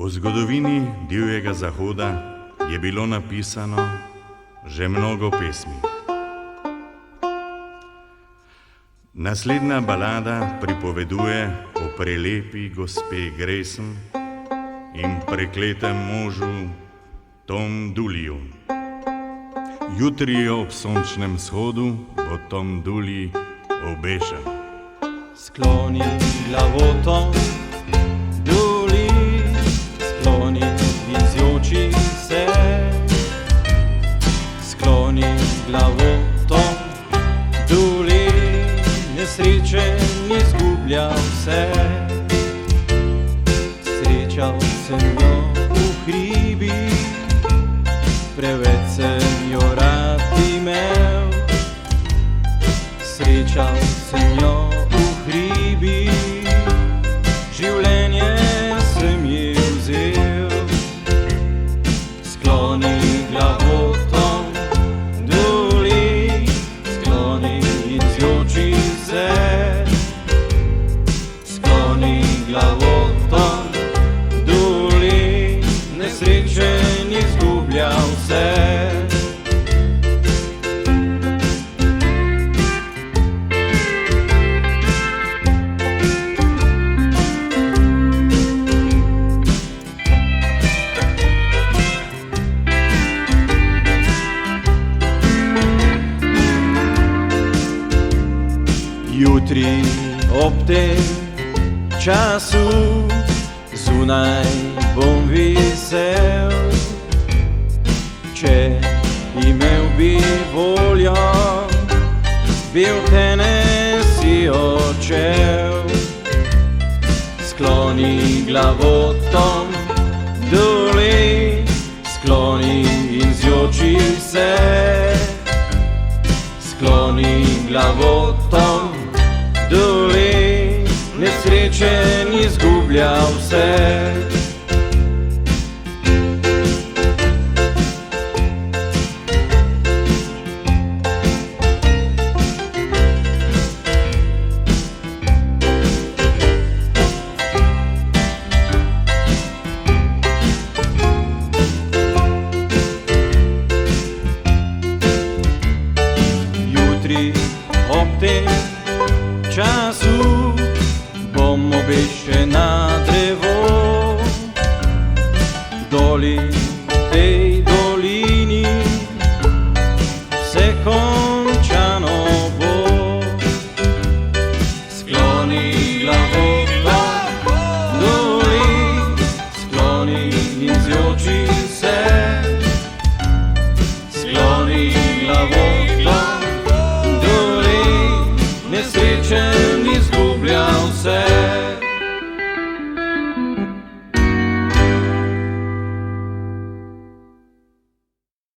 O zgodovini divjega zahoda je bilo napisano že mnogo pesmi. Naslednja balada pripoveduje o prelepi gospe Grayson in prekletem možu Tom Dooleyju. Jutri ob sončnem vzhodu bo Tom Dooley obešen. Skloni glavo, Tom Dooley, skloni in zjoči se. Skloni glavo, Tom Dooley, nesrečen izgublja vse. Srečal sem jo v hribih, preveč sem jo rad imel. Srečal sem jo v hribih, življenje sem ji vzel. Skloni glavo, Tom Dooley, skloni in zjoči se. Skloni glavo, Tom Dooley, nesrečen izgublja vse. Jutri ob tem času zunaj bom visel. Če imel bi voljo, bi v Tennessee odšel. Skloni glavo, Tom Dooley, skloni in zjoči se. Skloni glavo, Tom Dooley, nesrečen izgublja vse. Jutri ob tem času bom obešen na drevo, doli